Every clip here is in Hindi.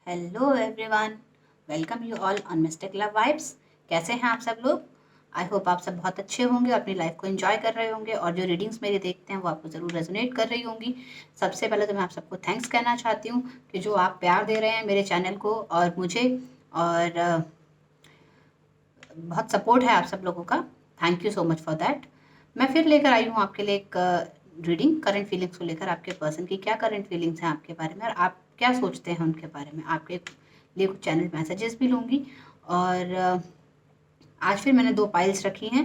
Hello everyone, welcome you all on mistake love vibes. कैसे हैं आप सब लोग? आई होप आप सब बहुत अच्छे होंगे, अपनी लाइफ को एंजॉय कर रहे होंगे और जो रीडिंग्स मेरी देखते हैं वो आपको ज़रूर रेजोनेट कर रही होंगी। सबसे पहले तो मैं आप सबको थैंक्स कहना चाहती हूँ कि जो आप प्यार दे रहे हैं मेरे चैनल को और मुझे, और बहुत सपोर्ट है आप सब लोगों का। Thank you so much for that. मैं फिर लेकर आई हूँ आपके लिए एक रीडिंग, करंट फीलिंग्स को लेकर। आपके पर्सन की क्या करंट फीलिंग्स हैं आपके बारे में और आप क्या सोचते हैं उनके बारे में, आपके लिए कुछ चैनल मैसेजेस भी लूँगी। और आज फिर मैंने 2 पाइल्स रखी हैं,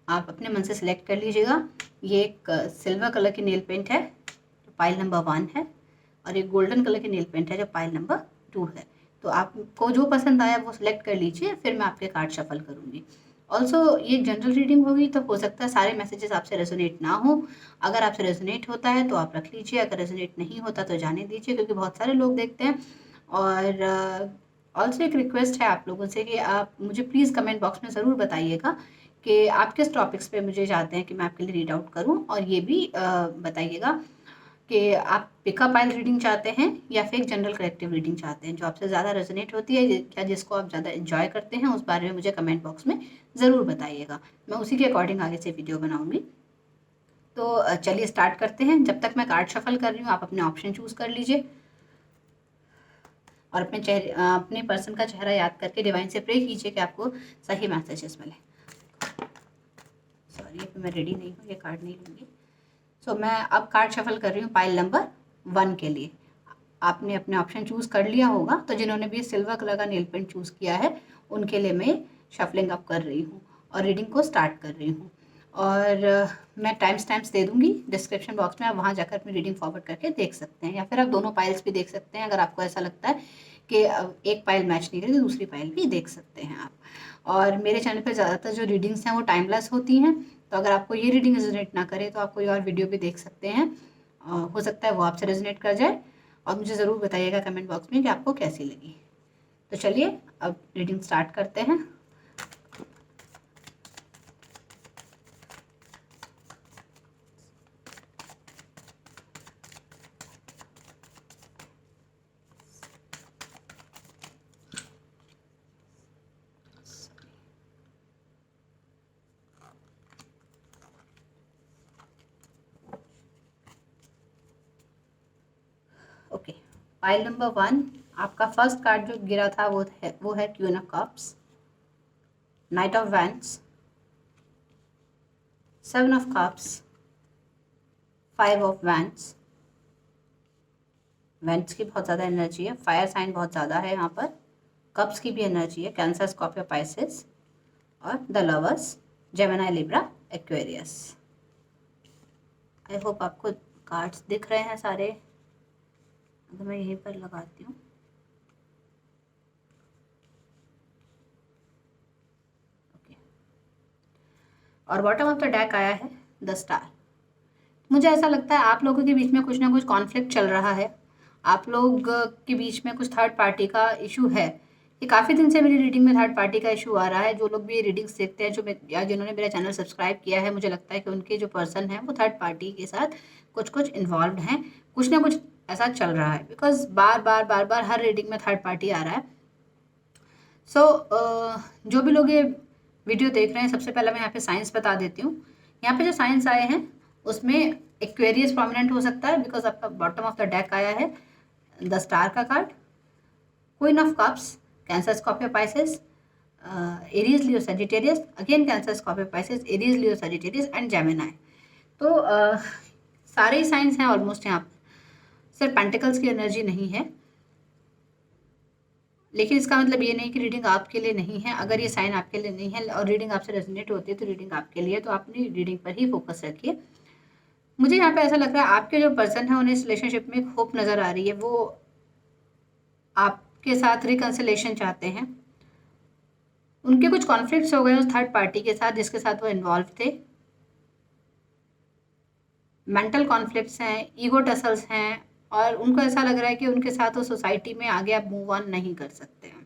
आप अपने मन से सिलेक्ट कर लीजिएगा। ये एक सिल्वर कलर की नेल पेंट है जो पाइल नंबर 1 है, और एक गोल्डन कलर की नेल पेंट है जो पाइल नंबर 2 है। तो आपको जो पसंद आया वो सिलेक्ट कर लीजिए, फिर मैं आपके कार्ड शफल करूँगी। ऑल्सो ये जनरल रीडिंग होगी तो हो सकता है सारे मैसेजेस आपसे रेजोनेट ना हो। अगर आपसे रेजोनेट होता है तो आप रख लीजिए, अगर रेजोनेट नहीं होता तो जाने दीजिए, क्योंकि बहुत सारे लोग देखते हैं। और ऑल्सो एक रिक्वेस्ट है आप लोगों से कि आप मुझे प्लीज़ कमेंट बॉक्स में ज़रूर बताइएगा कि आप किस टॉपिक्स पे मुझे चाहते हैं कि मैं आपके लिए रीड आउट करूं, और ये भी बताइएगा कि आप पिकअप आइल रीडिंग चाहते हैं या फिर जनरल कलेक्टिव रीडिंग चाहते हैं, जो आपसे ज़्यादा रेजोनेट होती है या जिसको आप ज़्यादा एंजॉय करते हैं, उस बारे में मुझे कमेंट बॉक्स में ज़रूर बताइएगा। मैं उसी के अकॉर्डिंग आगे से वीडियो बनाऊँगी। तो चलिए स्टार्ट करते हैं। जब तक मैं कार्ड शफल कर रही हूँ आप अपने ऑप्शन चूज़ कर लीजिए और अपने पर्सन का चेहरा याद करके डिवाइन से प्रे कीजिए कि आपको सही मैसेजेस मिले। सॉरी, अभी मैं रेडी नहीं हूँ, ये कार्ड नहीं लूँगी। सो मैं अब कार्ड शफल कर रही हूँ पाइल नंबर 1 के लिए। आपने अपने ऑप्शन चूज़ कर लिया होगा, तो जिन्होंने भी सिल्वर कलर का नेल पेंट चूज़ किया है उनके लिए मैं शफलिंग अप कर रही हूँ और रीडिंग को स्टार्ट कर रही हूँ। और मैं टाइम्स दे दूँगी डिस्क्रिप्शन बॉक्स में, आप वहाँ जाकर अपनी रीडिंग फॉरवर्ड करके देख सकते हैं, या फिर आप दोनों पाइल्स भी देख सकते हैं। अगर आपको ऐसा लगता है कि एक पाइल मैच नहीं करी तो दूसरी पाइल भी देख सकते हैं आप। और मेरे चैनल पर ज़्यादातर जो रीडिंग्स हैं वो टाइमलेस होती हैं, तो अगर आपको ये रीडिंग रेजोनेट ना करे तो आप कोई और वीडियो भी देख सकते हैं। हो सकता है वो आपसे रेजोनेट कर जाए, और मुझे ज़रूर बताइएगा कमेंट बॉक्स में कि आपको कैसी लगी। तो चलिए अब रीडिंग स्टार्ट करते हैं। ओके, पाइल नंबर 1, आपका फर्स्ट कार्ड जो गिरा था वो है queen of cups, night of wands, 7 of cups, 5 of wands. Wands की बहुत ज़्यादा एनर्जी है, फायर साइन बहुत ज़्यादा है यहाँ पर। कप्स की भी एनर्जी है, कैंसर, स्कॉर्पियो, पाइसेस, और the lovers, Gemini, Libra, Aquarius. I hope आपको कार्ड्स दिख रहे हैं सारे। अगर मैं यहीं पर लगाती हूँ, ओके। और बॉटम ऑफ द डेक आया है द स्टार। मुझे ऐसा लगता है आप लोगों के बीच में कुछ ना कुछ कॉन्फ्लिक्ट चल रहा है, आप लोग के बीच में कुछ थर्ड पार्टी का इशू है। ये काफ़ी दिन से मेरी रीडिंग में थर्ड पार्टी का इशू आ रहा है। जो लोग भी रीडिंग्स देखते हैं, या जिन्होंने मेरा चैनल सब्सक्राइब किया है, मुझे लगता है कि उनके जो पर्सन है वो थर्ड पार्टी के साथ कुछ इन्वॉल्व हैं। कुछ ना कुछ ऐसा चल रहा है, because bar bar her reading में थर्ड पार्टी आ रहा है। सो जो भी लोग ये वीडियो देख रहे हैं, सबसे पहले मैं यहाँ पे साइंस बता देती हूँ। यहाँ पे जो साइंस आए हैं उसमें एक्वेरियस प्रोमिनेंट हो सकता है, बिकॉज आपका बॉटम ऑफ द डेक आया है द स्टार का card, queen of cups, cancer, Scorpio, Pisces, Aries, Leo, Sagittarius, again cancer, Scorpio, Pisces, Aries, Leo, Sagittarius and Gemini. तो सारे ही साइंस हैं ऑलमोस्ट यहाँ पर, सिर्फ पेंटिकल्स की एनर्जी नहीं है। लेकिन इसका मतलब ये नहीं कि रीडिंग आपके लिए नहीं है। अगर ये साइन आपके लिए नहीं है और रीडिंग आपसे रेजोनेट होती है तो रीडिंग आपके लिए, तो आप अपनी रीडिंग पर ही फोकस रखिए। मुझे यहाँ पे ऐसा लग रहा है आपके जो पर्सन है उन्हें इस रिलेशनशिप में होप नज़र आ रही है, वो आपके साथ रिकंसिलेशन चाहते हैं। उनके कुछ कॉन्फ्लिक्ट्स हो गए उस थर्ड पार्टी के साथ जिसके साथ वो इन्वॉल्व थे। मेंटल कॉन्फ्लिक्ट्स हैं, ईगो टसल्स हैं, और उनको ऐसा लग रहा है कि उनके साथ वो सोसाइटी में आगे आप मूव ऑन नहीं कर सकते हैं।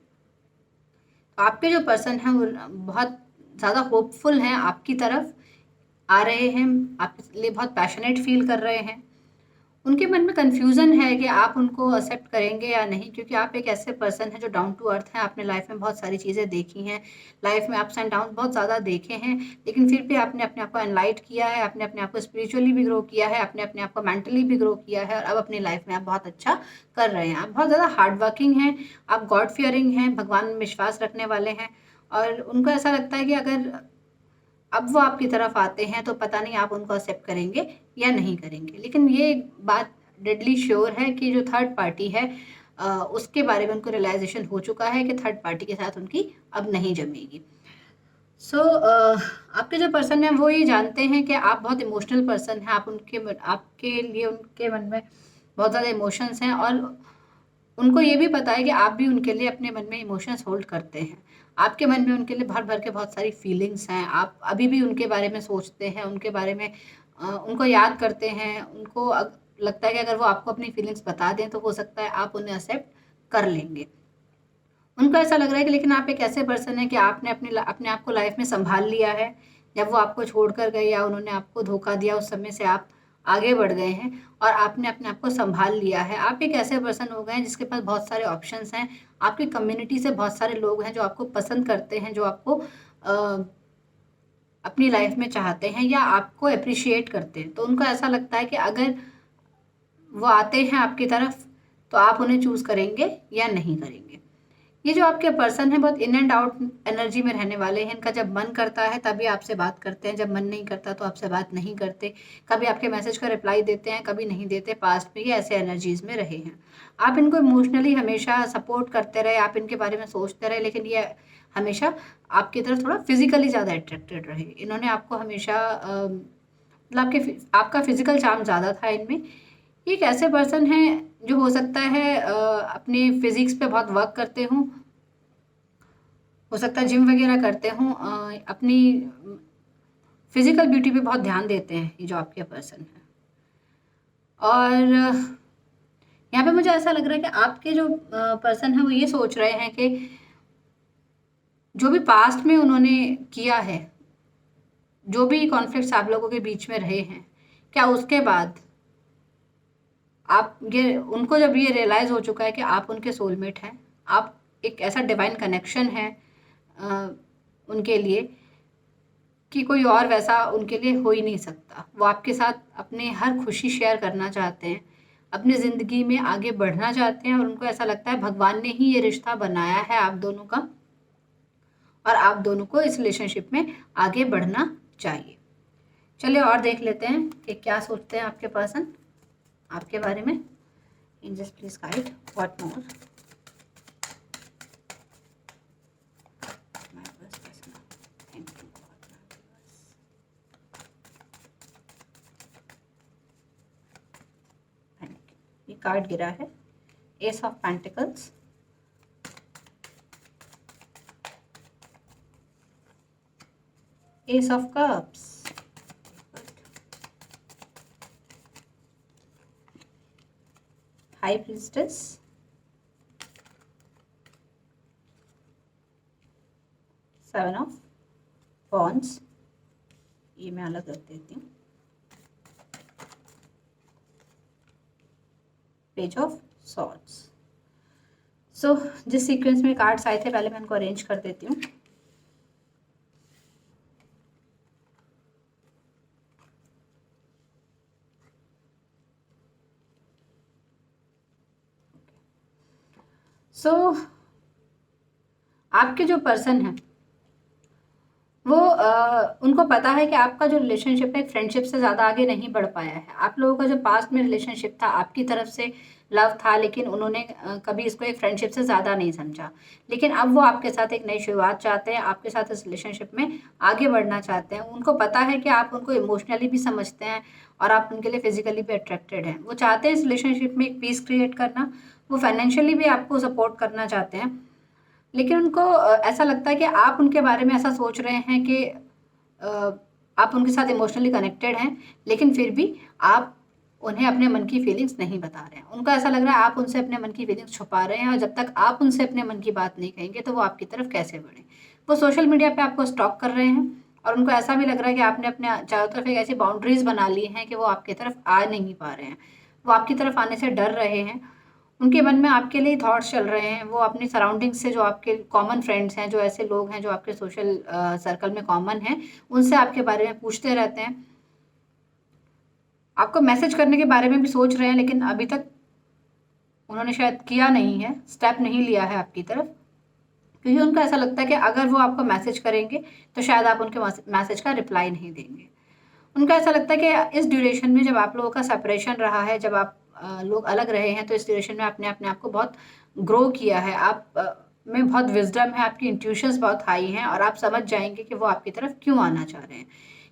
तो आपके जो पर्सन हैं वो बहुत ज़्यादा होपफुल हैं, आपकी तरफ आ रहे हैं, आपके लिए बहुत पैशनेट फील कर रहे हैं। उनके मन में कन्फ्यूज़न है कि आप उनको एक्सेप्ट करेंगे या नहीं, क्योंकि आप एक ऐसे पर्सन हैं जो डाउन टू अर्थ हैं। आपने लाइफ में बहुत सारी चीज़ें देखी हैं, लाइफ में अप्स एंड डाउन बहुत ज़्यादा देखे हैं, लेकिन फिर भी आपने अपने आप को एनलाइट किया है, आपने अपने आप को स्पिरिचुअली भी ग्रो किया है, आपने अपने आप को मेंटली भी ग्रो किया है, और अब अपनी लाइफ में आप बहुत अच्छा कर रहे हैं। आप बहुत ज़्यादा हार्ड वर्किंग हैं, आप गॉड फियरिंग हैं, भगवान में विश्वास रखने वाले हैं, और उनको ऐसा लगता है कि अगर अब वो आपकी तरफ आते हैं तो पता नहीं आप उनको एक्सेप्ट करेंगे या नहीं करेंगे। लेकिन ये बात डेडली श्योर है कि जो थर्ड पार्टी है उसके बारे में उनको रियलाइजेशन हो चुका है कि थर्ड पार्टी के साथ उनकी अब नहीं जमेगी। सो आपके जो पर्सन हैं वो ये जानते हैं कि आप बहुत इमोशनल पर्सन हैं, आपके लिए उनके मन में बहुत ज़्यादा इमोशंस हैं, और उनको ये भी पता है कि आप भी उनके लिए अपने मन में इमोशंस होल्ड करते हैं। आपके मन में उनके लिए भर-भर के बहुत सारी फीलिंग्स हैं। आप अभी भी उनके बारे में सोचते हैं, उनके बारे में उनको याद करते हैं। उनको लगता है कि अगर वो आपको अपनी फीलिंग्स बता दें तो हो सकता है आप उन्हें एक्सेप्ट कर लेंगे। उनको ऐसा लग रहा है कि लेकिन आप एक ऐसे पर्सन हैं कि आपने अपने आप को लाइफ में सँभाल लिया है। जब वो आपको छोड़कर गए या उन्होंने आपको धोखा दिया, उस समय से आप आगे बढ़ गए हैं और आपने अपने आप को सँभाल लिया है। आप एक ऐसे पर्सन हो गए हैं जिसके पास बहुत सारे ऑप्शंस हैं। आपकी कम्युनिटी से बहुत सारे लोग हैं जो आपको पसंद करते हैं, जो आपको अपनी लाइफ में चाहते हैं या आपको एप्रिशिएट करते हैं। तो उनको ऐसा लगता है कि अगर वो आते हैं आपकी तरफ तो आप उन्हें चूज़ करेंगे या नहीं करेंगे। ये जो आपके पर्सन हैं बहुत इन एंड आउट एनर्जी में रहने वाले हैं। इनका जब मन करता है तभी आपसे बात करते हैं, जब मन नहीं करता तो आपसे बात नहीं करते। कभी आपके मैसेज का रिप्लाई देते हैं, कभी नहीं देते। पास्ट में ये ऐसे एनर्जीज़ में रहे हैं। आप इनको इमोशनली हमेशा सपोर्ट करते रहे, आप इनके बारे में सोचते रहे, लेकिन ये हमेशा आपकी तरफ थोड़ा फिज़िकली ज़्यादा अट्रैक्टेड रहे। इन्होंने आपको हमेशा मतलब आपका फिज़िकल चार्म ज़्यादा था इनमें। ये एक ऐसे पर्सन हैं जो हो सकता है अपने फिज़िक्स पे बहुत वर्क करते हों, हो सकता है जिम वगैरह करते हों, अपनी फिज़िकल ब्यूटी पे बहुत ध्यान देते हैं ये जो आपके पर्सन हैं। और यहाँ पे मुझे ऐसा लग रहा है कि आपके जो पर्सन हैं वो ये सोच रहे हैं कि जो भी पास्ट में उन्होंने किया है, जो भी कॉन्फ्लिक्ट्स आप लोगों के बीच में रहे हैं, क्या उसके बाद आप ये उनको जब ये रियलाइज़ हो चुका है कि आप उनके सोलमेट हैं, आप एक ऐसा डिवाइन कनेक्शन है उनके लिए कि कोई और वैसा उनके लिए हो ही नहीं सकता। वो आपके साथ अपने हर खुशी शेयर करना चाहते हैं, अपनी ज़िंदगी में आगे बढ़ना चाहते हैं, और उनको ऐसा लगता है भगवान ने ही ये रिश्ता बनाया है आप दोनों का, और आप दोनों को इस रिलेशनशिप में आगे बढ़ना चाहिए। चलिए और देख लेते हैं कि क्या सोचते हैं आपके पर्सन आपके बारे में। Angels please guide what more. ये कार्ड गिरा है ace of pentacles, ace of cups, high priestess, seven of wands, ये मैं अलग रख देती हूँ, पेज ऑफ सॉर्ड्स। सो जिस सीक्वेंस में कार्ड्स आए थे पहले मैं इनको अरेंज कर देती हूँ। सो आपके जो पर्सन हैं वो उनको पता है कि आपका जो रिलेशनशिप है फ्रेंडशिप से ज़्यादा आगे नहीं बढ़ पाया है। आप लोगों का जो पास्ट में रिलेशनशिप था आपकी तरफ से लव था, लेकिन उन्होंने कभी इसको एक फ्रेंडशिप से ज़्यादा नहीं समझा। लेकिन अब वो आपके साथ एक नई शुरुआत चाहते हैं, आपके साथ इस रिलेशनशिप में आगे बढ़ना चाहते हैं। उनको पता है कि आप उनको इमोशनली भी समझते हैं और आप उनके लिए फिजिकली भी अट्रैक्टेड हैं। वो चाहते हैं इस रिलेशनशिप में एक पीस क्रिएट करना, वो फाइनेंशियली भी आपको सपोर्ट करना चाहते हैं, लेकिन उनको ऐसा लगता है कि आप उनके बारे में ऐसा सोच रहे हैं कि आप उनके साथ इमोशनली कनेक्टेड हैं, लेकिन फिर भी आप उन्हें अपने मन की फीलिंग्स नहीं बता रहे हैं। उनको ऐसा लग रहा है आप उनसे अपने मन की फीलिंग्स छुपा रहे हैं, और जब तक आप उनसे अपने मन की बात नहीं कहेंगे तो वो आपकी तरफ कैसे बढ़े। वो सोशल मीडिया पे आपको स्टॉक कर रहे हैं, और उनको ऐसा भी लग रहा है कि आपने अपने चारों तरफ एक ऐसी बाउंड्रीज बना ली हैं कि वो आपकी तरफ आ नहीं पा रहे हैं। वो आपकी तरफ आने से डर रहे हैं, उनके मन में आपके लिए थॉट्स चल रहे हैं। वो अपनी सराउंडिंग से जो आपके कॉमन फ्रेंड्स हैं, जो ऐसे लोग हैं जो आपके सोशल सर्कल में कॉमन हैं, उनसे आपके बारे में पूछते रहते हैं। आपको मैसेज करने के बारे में भी सोच रहे हैं, लेकिन अभी तक उन्होंने शायद किया नहीं है, स्टेप नहीं लिया है आपकी तरफ, क्योंकि उनको ऐसा लगता है कि अगर वो आपको मैसेज करेंगे तो शायद आप उनके मैसेज का रिप्लाई नहीं देंगे। उनका ऐसा लगता है कि इस ड्यूरेशन में जब आप लोगों का सेपरेशन रहा है, जब आप लोग अलग रहे हैं, तो इस ड्यूरेशन में आपने अपने आप को बहुत ग्रो किया है, आप में बहुत विजडम है, आपकी इंट्यूशंस बहुत हाई हैं, और आप समझ जाएंगे कि वो आपकी तरफ क्यों आना चाह रहे हैं।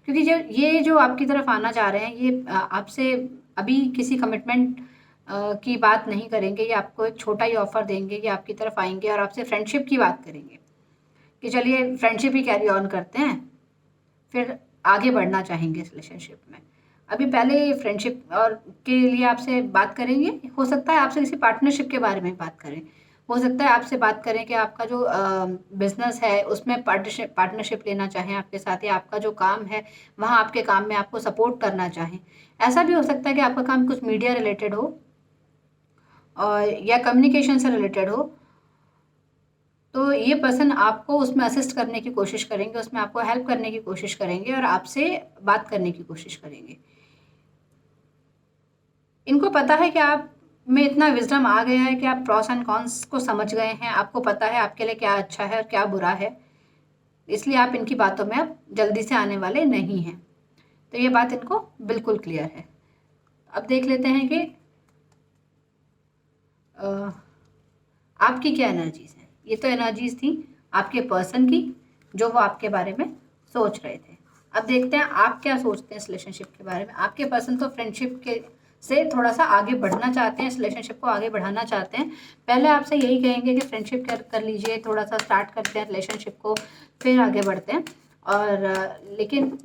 क्योंकि जो आपकी तरफ आना चाह रहे हैं, ये आपसे अभी किसी कमिटमेंट की बात नहीं करेंगे, ये आपको एक छोटा ही ऑफर देंगे, ये आपकी तरफ आएंगे और आपसे फ्रेंडशिप की बात करेंगे कि चलिए फ्रेंडशिप ही कैरी ऑन करते हैं, फिर आगे बढ़ना चाहेंगे इस रिलेशनशिप में। अभी पहले फ्रेंडशिप और के लिए आपसे बात करेंगे, हो सकता है आपसे किसी पार्टनरशिप के बारे में बात करें, हो सकता है आपसे बात करें कि आपका जो बिजनेस है उसमें पार्टनरशिप लेना चाहें आपके साथ, या आपका जो काम है वहाँ आपके काम में आपको सपोर्ट करना चाहें। ऐसा भी हो सकता है कि आपका काम कुछ मीडिया रिलेटेड हो और या कम्युनिकेशन से रिलेटेड हो, तो ये पर्सन आपको उसमें असिस्ट करने की कोशिश करेंगे, उसमें आपको हेल्प करने की कोशिश करेंगे और आपसे बात करने की कोशिश करेंगे। इनको पता है कि आप में इतना विजडम आ गया है कि आप प्रॉस एंड कॉन्स को समझ गए हैं, आपको पता है आपके लिए क्या अच्छा है और क्या बुरा है, इसलिए आप इनकी बातों में अब जल्दी से आने वाले नहीं हैं। तो ये बात इनको बिल्कुल क्लियर है। अब देख लेते हैं कि आपकी क्या एनर्जीज हैं। ये तो एनर्जीज थी आपके पर्सन की, जो वो आपके बारे में सोच रहे थे। अब देखते हैं आप क्या सोचते हैं इस रिलेशनशिप के बारे में। आपके पर्सन तो फ्रेंडशिप के से थोड़ा सा आगे बढ़ना चाहते हैं, इस रिलेशनशिप को आगे बढ़ाना चाहते हैं। पहले आपसे यही कहेंगे कि फ्रेंडशिप कर लीजिए, थोड़ा सा स्टार्ट करते हैं रिलेशनशिप को, फिर आगे बढ़ते हैं। और लेकिन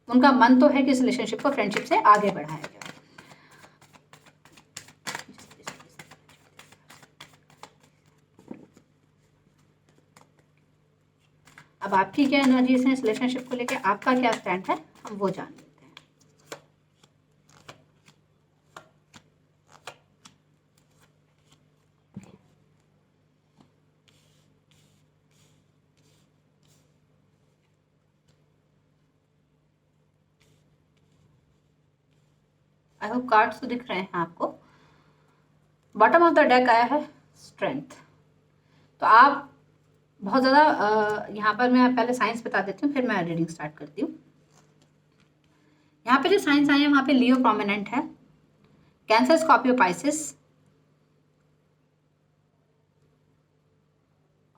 उनका मन तो है कि इस रिलेशनशिप को फ्रेंडशिप से आगे बढ़ाया जाए। अब आपकी क्या एनर्जीज हैं इस रिलेशनशिप को लेकर, आपका क्या स्टैंड है, हम वो जान लेते हैं। आई होप कार्ड्स तो दिख रहे हैं आपको। बॉटम ऑफ द डेक आया है स्ट्रेंथ। तो आप बहुत ज़्यादा यहाँ पर मैं पहले साइंस बता देती हूँ, फिर मैं रीडिंग स्टार्ट करती हूँ। यहाँ पे जो साइंस आए हैं वहाँ पे लियो प्रोमिनेंट है, कैंसर, स्कॉर्पियो, पाइसिस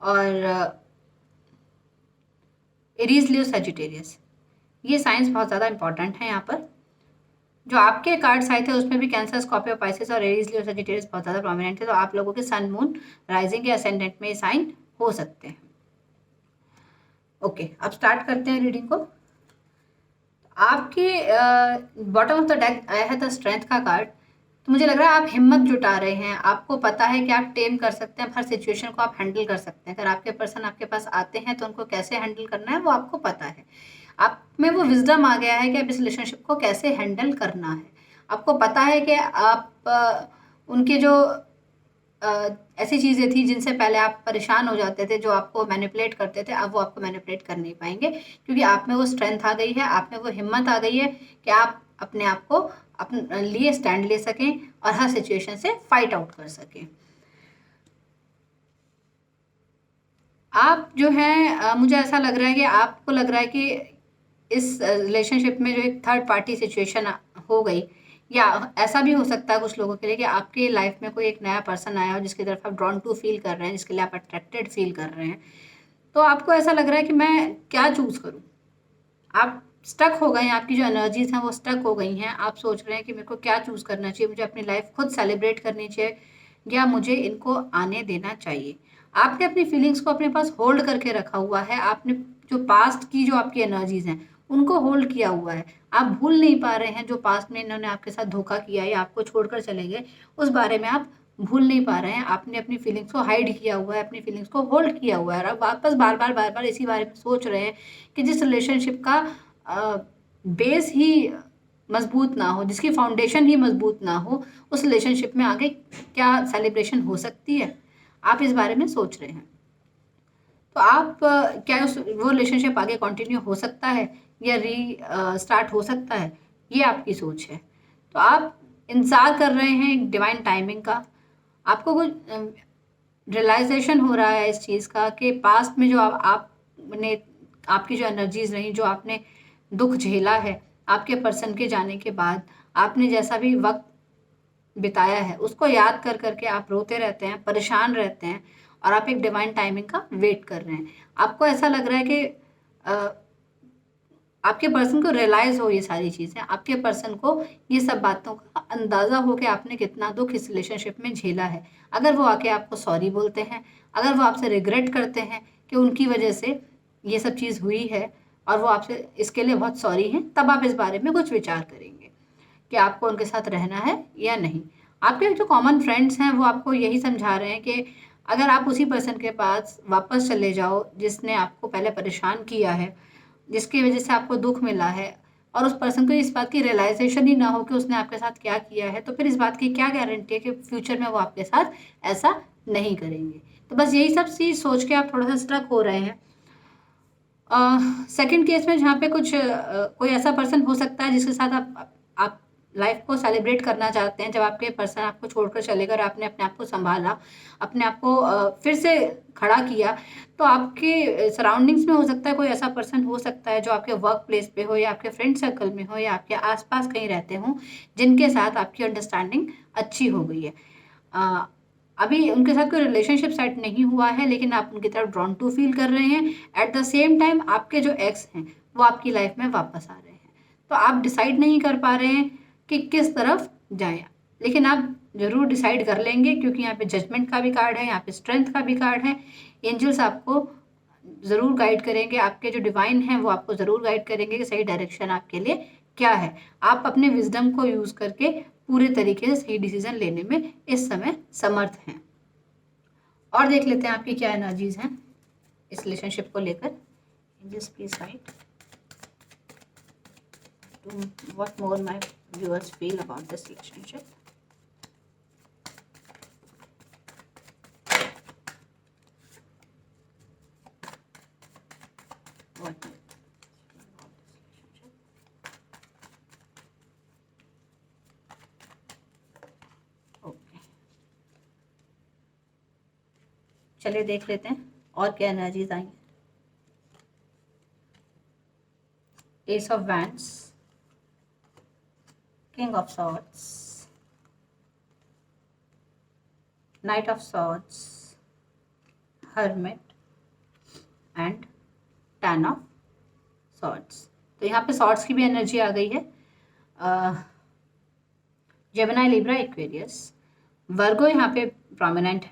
और एरीज, लियो, सजिटेरियस। ये साइंस बहुत ज़्यादा इंपॉर्टेंट है। यहाँ पर जो आपके कार्ड्स आए थे उसमें भी कैंसर, स्कॉर्पियो, पाइसिस और एरीज, लियो, सजिटेरियस बहुत ज़्यादा प्रोमिनेंट है। तो आप लोगों के सन, मून, राइजिंग या असेंडेंट में साइन हो सकते हैं। ओके, अब स्टार्ट करते हैं रीडिंग को। आपके बॉटम ऑफ द डेक आया है द स्ट्रेंथ का कार्ड। तो मुझे लग रहा है आप हिम्मत जुटा रहे हैं, आपको पता है कि आप टेम कर सकते हैं, हर सिचुएशन को आप हैंडल कर सकते हैं। अगर आपके पर्सन आपके पास आते हैं तो उनको कैसे हैंडल करना है वो आपको पता है। आप में वो विजडम आ गया है कि अब इस रिलेशनशिप को कैसे हैंडल करना है। आपको पता है कि आप उनके जो ऐसी चीज़ें थी जिनसे पहले आप परेशान हो जाते थे, जो आपको मैनिपुलेट करते थे, अब वो आपको मैनिपुलेट कर नहीं पाएंगे, क्योंकि आप में वो स्ट्रेंथ आ गई है, आप में वो हिम्मत आ गई है कि आप अपने आप को अपने लिए स्टैंड ले सकें और हर सिचुएशन से फाइट आउट कर सकें। आप जो हैं मुझे ऐसा लग रहा है कि आपको लग रहा है कि इस रिलेशनशिप में जो एक थर्ड पार्टी सिचुएशन हो गई, या ऐसा भी हो सकता है कुछ लोगों के लिए कि आपके लाइफ में कोई एक नया पर्सन आया हो जिसकी तरफ आप ड्रॉन टू फील कर रहे हैं, जिसके लिए आप अट्रैक्टेड फील कर रहे हैं। तो आपको ऐसा लग रहा है कि मैं क्या चूज़ करूँ। आप स्टक हो गए हैं, आपकी जो एनर्जीज हैं वो स्टक हो गई हैं। आप सोच रहे हैं कि मेरे को क्या चूज़ करना चाहिए, मुझे अपनी लाइफ खुद सेलिब्रेट करनी चाहिए या मुझे इनको आने देना चाहिए। आपने अपनी फीलिंग्स को अपने पास होल्ड करके रखा हुआ है। आपने जो पास्ट की जो आपकी एनर्जीज हैं उनको होल्ड किया हुआ है। आप भूल नहीं पा रहे हैं जो पास्ट में इन्होंने आपके साथ धोखा किया या आपको छोड़कर चले गए, उस बारे में आप भूल नहीं पा रहे हैं। आपने अपनी फीलिंग्स को हाइड किया हुआ है, अपनी फीलिंग्स को होल्ड किया हुआ है और आप वापस बार बार इसी बारे में सोच रहे हैं कि जिस रिलेशनशिप का बेस ही मजबूत ना हो, जिसकी फाउंडेशन ही मजबूत ना हो, उस रिलेशनशिप में आगे क्या सेलिब्रेशन हो सकती है, आप इस बारे में सोच रहे हैं। तो आप क्या वो रिलेशनशिप आगे कंटिन्यू हो सकता है या स्टार्ट हो सकता है, ये आपकी सोच है। तो आप इंतज़ार कर रहे हैं एक डिवाइन टाइमिंग का। आपको कुछ रियलाइजेशन हो रहा है इस चीज़ का कि पास्ट में जो आपने आपकी जो एनर्जीज रही, जो आपने दुख झेला है आपके पर्सन के जाने के बाद, आपने जैसा भी वक्त बिताया है उसको याद कर करके आप रोते रहते हैं, परेशान रहते हैं और आप एक डिवाइन टाइमिंग का वेट कर रहे हैं। आपको ऐसा लग रहा है कि आपके पर्सन को रियलाइज़ हो ये सारी चीज़ें, आपके पर्सन को ये सब बातों का अंदाज़ा हो कि आपने कितना दुख इस रिलेशनशिप में झेला है। अगर वो आके आपको सॉरी बोलते हैं, अगर वो आपसे रिग्रेट करते हैं कि उनकी वजह से ये सब चीज़ हुई है और वो आपसे इसके लिए बहुत सॉरी हैं, तब आप इस बारे में कुछ विचार करेंगे कि आपको उनके साथ रहना है या नहीं। आपके जो कॉमन फ्रेंड्स हैं वो आपको यही समझा रहे हैं कि अगर आप उसी पर्सन के पास वापस चले जाओ जिसने आपको पहले परेशान किया है, जिसकी वजह से आपको दुख मिला है, और उस पर्सन को इस बात की रियलाइजेशन ही ना हो कि उसने आपके साथ क्या किया है, तो फिर इस बात की क्या गारंटी है कि फ्यूचर में वो आपके साथ ऐसा नहीं करेंगे। तो बस यही सब चीज़ सोच के आप थोड़ा सा स्ट्रक हो रहे हैं। सेकंड केस में जहाँ पे कुछ कोई ऐसा पर्सन हो सकता है जिसके साथ आप लाइफ को सेलिब्रेट करना चाहते हैं। जब आपके पर्सन आपको छोड़कर चले गए और आपने अपने आप को संभाला, अपने आप को फिर से खड़ा किया, तो आपके सराउंडिंग्स में हो सकता है कोई ऐसा पर्सन हो सकता है जो आपके वर्क प्लेस पे हो या आपके फ्रेंड सर्कल में हो या आपके आसपास कहीं रहते हों, जिनके साथ आपकी अंडरस्टैंडिंग अच्छी हो गई है। अ, अभी उनके साथ कोई रिलेशनशिप सेट नहीं हुआ है, लेकिन आप उनकी तरफ ड्रॉन टू फील कर रहे हैं। एट द सेम टाइम आपके जो एक्स हैं वो आपकी लाइफ में वापस आ रहे हैं। तो आप डिसाइड नहीं कर पा रहे हैं कि किस तरफ जाएं, लेकिन आप ज़रूर डिसाइड कर लेंगे, क्योंकि यहाँ पे जजमेंट का भी कार्ड है, यहाँ पे स्ट्रेंथ का भी कार्ड है। एंजल्स आपको ज़रूर गाइड करेंगे, आपके जो डिवाइन हैं वो आपको ज़रूर गाइड करेंगे कि सही डायरेक्शन आपके लिए क्या है। आप अपने विजडम को यूज़ करके पूरे तरीके से सही डिसीजन लेने में इस समय समर्थ हैं। और देख लेते हैं आपकी क्या एनर्जीज हैं इस रिलेशनशिप को लेकर। Angels please guide to what more my viewers feel about this relationship. चलिए देख लेते हैं और क्या एनर्जीज आई हैं। Ace of wands, king of swords, knight of swords, hermit and 10 of swords. तो यहाँ पे सॉर्ड्स की भी एनर्जी आ गई है। जेमिनी, लिब्रा, एक्वेरियस, वर्गो यहाँ पे प्रोमिनेंट है,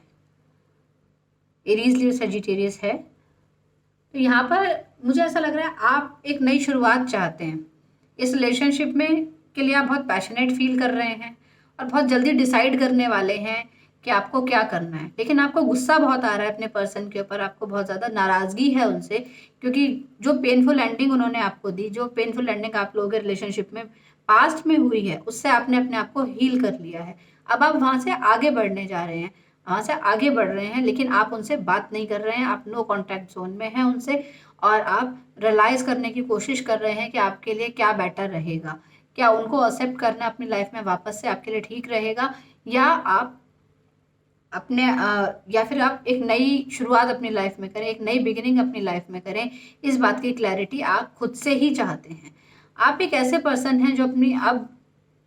एरीज, लियो, सेजिटेरियस है। तो यहाँ पर मुझे ऐसा लग रहा है आप एक नई शुरुआत चाहते हैं इस रिलेशनशिप में, के लिए आप बहुत पैशनेट फील कर रहे हैं और बहुत जल्दी डिसाइड करने वाले हैं कि आपको क्या करना है। लेकिन आपको गुस्सा बहुत आ रहा है अपने पर्सन के ऊपर, आपको बहुत ज़्यादा नाराज़गी है उनसे, क्योंकि जो पेनफुल एंडिंग उन्होंने आपको दी, जो पेनफुल एंडिंग आप लोगों के रिलेशनशिप में पास्ट में हुई है, उससे आपने अपने आप को हील कर लिया है। अब आप वहाँ से आगे बढ़ने जा रहे हैं, वहाँ से आगे बढ़ रहे हैं, लेकिन आप उनसे बात नहीं कर रहे हैं, आप नो कॉन्टैक्ट जोन में हैं उनसे, और आप रियलाइज़ करने की कोशिश कर रहे हैं कि आपके लिए क्या बेटर रहेगा। क्या उनको एक्सेप्ट करना अपनी लाइफ में वापस से आपके लिए ठीक रहेगा, या आप अपने या फिर आप एक नई शुरुआत अपनी लाइफ में करें, एक नई बिगिनिंग अपनी लाइफ में करें। इस बात की क्लैरिटी आप खुद से ही चाहते हैं। आप एक ऐसे पर्सन हैं जो अपनी अब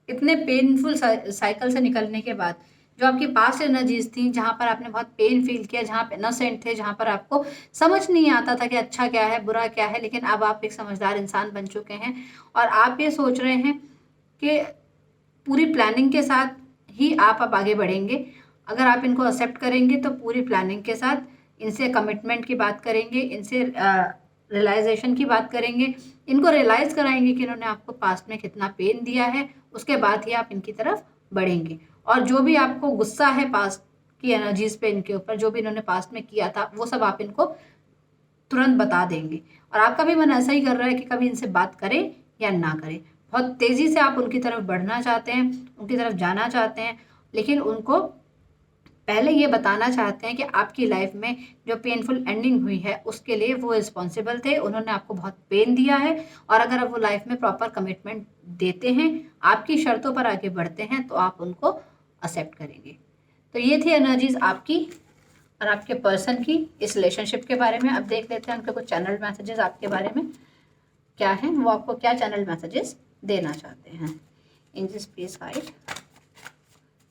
इतने पेनफुल साइकिल से निकलने के बाद, जो आपकी पास्ट एनर्जीज थी, जहाँ पर आपने बहुत पेन फील किया, जहाँ पे इनोसेंट थे, जहाँ पर आपको समझ नहीं आता था कि अच्छा क्या है बुरा क्या है, लेकिन अब आप एक समझदार इंसान बन चुके हैं और आप ये सोच रहे हैं कि पूरी प्लानिंग के साथ ही आप अब आगे बढ़ेंगे। अगर आप इनको एक्सेप्ट करेंगे तो पूरी प्लानिंग के साथ इनसे कमिटमेंट की बात करेंगे, इनसे रियलाइजेशन की बात करेंगे, इनको रियलाइज़ कराएंगे कि इन्होंने आपको पास्ट में कितना पेन दिया है, उसके बाद ही आप इनकी तरफ बढ़ेंगे। और जो भी आपको गुस्सा है पास्ट की एनर्जीज पे इनके ऊपर, जो भी इन्होंने पास्ट में किया था, वो सब आप इनको तुरंत बता देंगे। और आपका भी मन ऐसा ही कर रहा है कि कभी इनसे बात करें या ना करें। बहुत तेज़ी से आप उनकी तरफ बढ़ना चाहते हैं, उनकी तरफ जाना चाहते हैं, लेकिन उनको पहले ये बताना चाहते हैं कि आपकी लाइफ में जो पेनफुल एंडिंग हुई है उसके लिए वो रिस्पॉन्सिबल थे, उन्होंने आपको बहुत पेन दिया है, और अगर आप वो लाइफ में प्रॉपर कमिटमेंट देते हैं, आपकी शर्तों पर आगे बढ़ते हैं, तो आप उनको एक्सेप्ट करेंगे। तो ये थी एनर्जीज आपकी और आपके पर्सन की इस रिलेशनशिप के बारे में। अब देख लेते हैं उनके कुछ चैनल मैसेजेस आपके बारे में क्या हैं, वो आपको क्या चैनल मैसेजेस देना चाहते हैं। इन दिस प्लीज गाइड,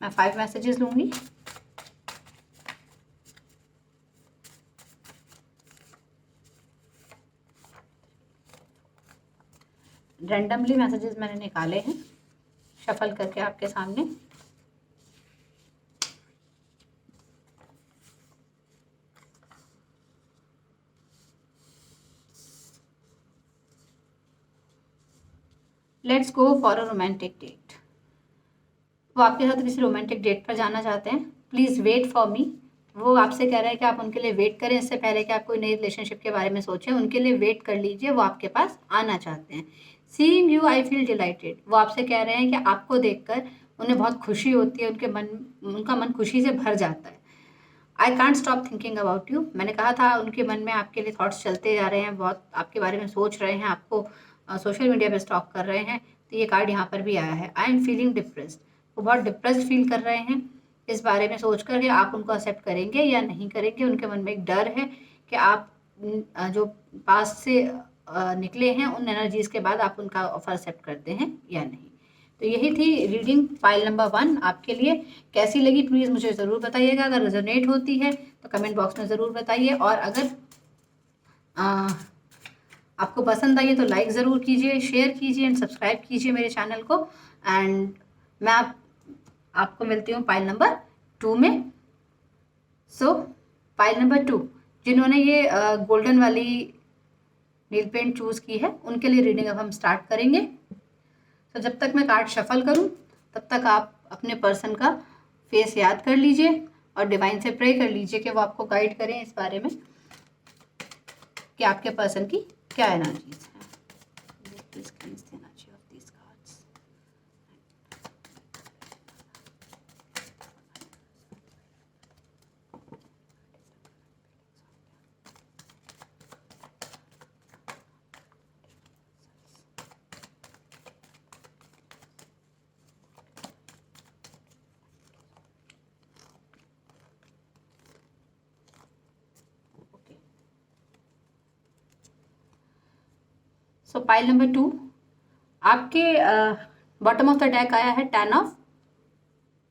मैं 5 मैसेजेस लूँगी। रैंडमली मैसेजेस मैंने निकाले हैं शफल करके आपके सामने। Let's go for a romantic date. वो आपके साथ किसी रोमांटिक डेट पर जाना चाहते हैं। Please wait for me. वो आपसे कह रहे हैं कि आप उनके लिए वेट करें, इससे पहले कि आप कोई नई रिलेशनशिप के बारे में सोचें, उनके लिए वेट कर लीजिए, वो आपके पास आना चाहते हैं। Seeing you I feel dilated. वो आपसे कह रहे हैं कि आपको देखकर उन्हें बहुत खुशी होती है, उनका मन खुशी से भर जाता है। I can't stop thinking about you. मैंने कहा था उनके मन में आपके लिए थॉट्स चलते जा रहे हैं, बहुत आपके बारे में सोच रहे हैं, आपको सोशल मीडिया पे स्टॉक कर रहे हैं। तो ये कार्ड यहाँ पर भी आया है, आई एम फीलिंग डिप्रेस्ड। वो बहुत डिप्रेस्ड फील कर रहे हैं इस बारे में सोच कर कि आप उनको एक्सेप्ट करेंगे या नहीं करेंगे। उनके मन में एक डर है कि आप जो पास से निकले हैं उन एनर्जीज के बाद आप उनका ऑफर एक्सेप्ट करते हैं या नहीं। तो यही थी रीडिंग फाइल नंबर 1 आपके लिए। कैसी लगी प्लीज़ मुझे ज़रूर बताइएगा। अगर रेजोनेट होती है तो कमेंट बॉक्स में ज़रूर बताइए, और अगर आपको पसंद आई है तो लाइक ज़रूर कीजिए, शेयर कीजिए एंड सब्सक्राइब कीजिए मेरे चैनल को। एंड मैं आपको मिलती हूँ फाइल नंबर 2 में। सो फाइल नंबर 2 जिन्होंने ये गोल्डन वाली नील पेंट चूज़ की है उनके लिए रीडिंग अब हम स्टार्ट करेंगे। तो जब तक मैं कार्ड शफल करूं तब तक आप अपने पर्सन का फेस याद कर लीजिए और डिवाइन से प्रे कर लीजिए कि वो आपको गाइड करें इस बारे में कि आपके पर्सन की क्या एनर्जीज हैं। Please cleanse the energy of these cards. So pile number 2 आपके बॉटम ऑफ द डेक आया है 10 ऑफ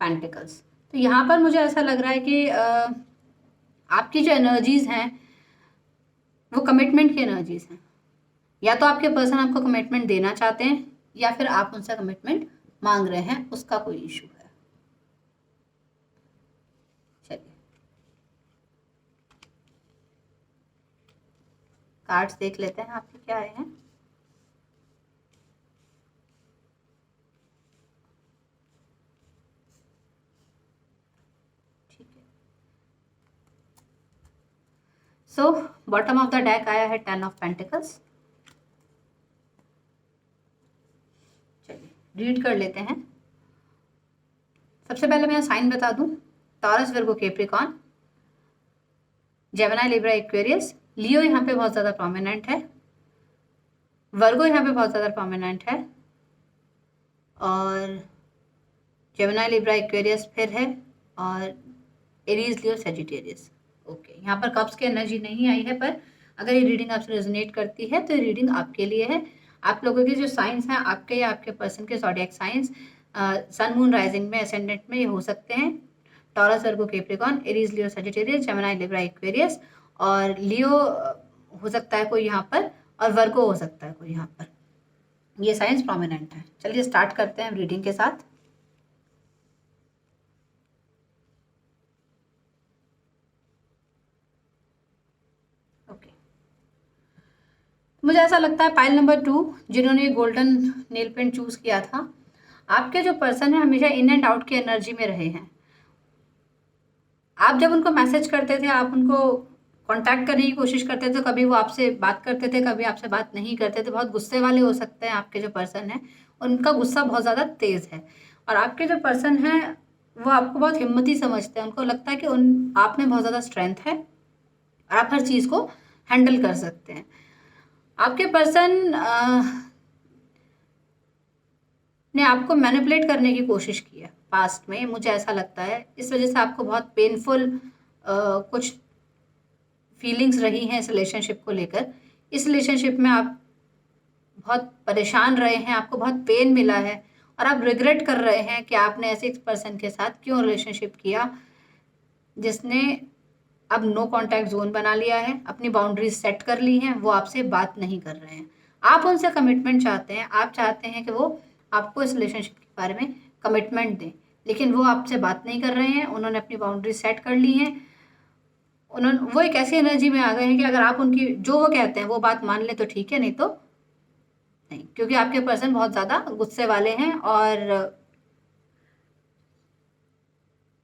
पेंटिकल्स। तो यहाँ पर मुझे ऐसा लग रहा है कि आपकी जो एनर्जीज हैं वो कमिटमेंट की एनर्जीज हैं। या तो आपके पर्सन आपको कमिटमेंट देना चाहते हैं या फिर आप उनसे कमिटमेंट मांग रहे हैं, उसका कोई इशू है। चलिए कार्ड्स देख लेते हैं आपके क्या आए हैं। So bottom of the deck आया है 10 ऑफ पेंटिकल्स। चलिए रीड कर लेते हैं। सबसे पहले मैं साइन बता दूं, taurus, Virgo, Capricorn, Gemini, Libra, Aquarius. लियो यहाँ पे बहुत ज़्यादा प्रोमिनेंट है, वर्गो यहाँ पे बहुत ज़्यादा प्रोमिनेंट है, और जेमिनी, लिब्रा, एक्वेरियस फिर है, और एरीज, लियो, सेजिटेरियस। ओके, यहाँ पर कप्स की एनर्जी नहीं आई है, पर अगर ये रीडिंग आपसे रेजोनेट करती है तो ये रीडिंग आपके लिए है। आप लोगों के जो साइंस हैं, आपके या आपके पर्सन के ज़ोडिएक साइंस सन, मून, राइजिंग में, एसेंडेंट में ये हो सकते हैं। टॉरस, वर्गो, कैप्रिकॉर्न, एरीज, लियो, सेजिटेरियस, जेमिनी, लिब्रा, एक्वेरियस, और लियो हो सकता है कोई यहाँ पर, और वर्गो हो सकता है कोई यहाँ पर। ये साइंस प्रोमिनेंट है। चलिए स्टार्ट करते हैं रीडिंग के साथ। मुझे ऐसा लगता है पाइल नंबर 2 जिन्होंने गोल्डन नेल पेंट चूज किया था, आपके जो पर्सन है हमेशा इन एंड आउट की एनर्जी में रहे हैं। आप जब उनको मैसेज करते थे, आप उनको कांटेक्ट करने की कोशिश करते थे, कभी वो आपसे बात करते थे, कभी आपसे बात नहीं करते थे। बहुत गुस्से वाले हो सकते हैं आपके जो पर्सन हैं, उनका गुस्सा बहुत ज़्यादा तेज़ है। और आपके जो पर्सन हैं वो आपको बहुत हिम्मती समझते हैं, उनको लगता है कि उन आप में बहुत ज़्यादा स्ट्रेंथ है और आप हर चीज़ को हैंडल कर सकते हैं। आपके पर्सन ने आपको मैनिपुलेट करने की कोशिश की है पास्ट में, मुझे ऐसा लगता है। इस वजह से आपको बहुत पेनफुल कुछ फीलिंग्स रही हैं इस रिलेशनशिप को लेकर। इस रिलेशनशिप में आप बहुत परेशान रहे हैं, आपको बहुत पेन मिला है और आप रिग्रेट कर रहे हैं कि आपने ऐसे एक पर्सन के साथ क्यों रिलेशनशिप किया जिसने अब नो कॉन्टैक्ट ज़ोन बना लिया है, अपनी बाउंड्रीज सेट कर ली हैं, वो आपसे बात नहीं कर रहे हैं। आप उनसे कमिटमेंट चाहते हैं, आप चाहते हैं कि वो आपको इस रिलेशनशिप के बारे में कमिटमेंट दें, लेकिन वो आपसे बात नहीं कर रहे हैं, उन्होंने अपनी बाउंड्रीज सेट कर ली हैं। वो एक ऐसी एनर्जी में आ गए हैं कि अगर आप उनकी जो वो कहते हैं वो बात मान लें तो ठीक है, नहीं तो नहीं, क्योंकि आपके पर्सन बहुत ज़्यादा गुस्से वाले हैं और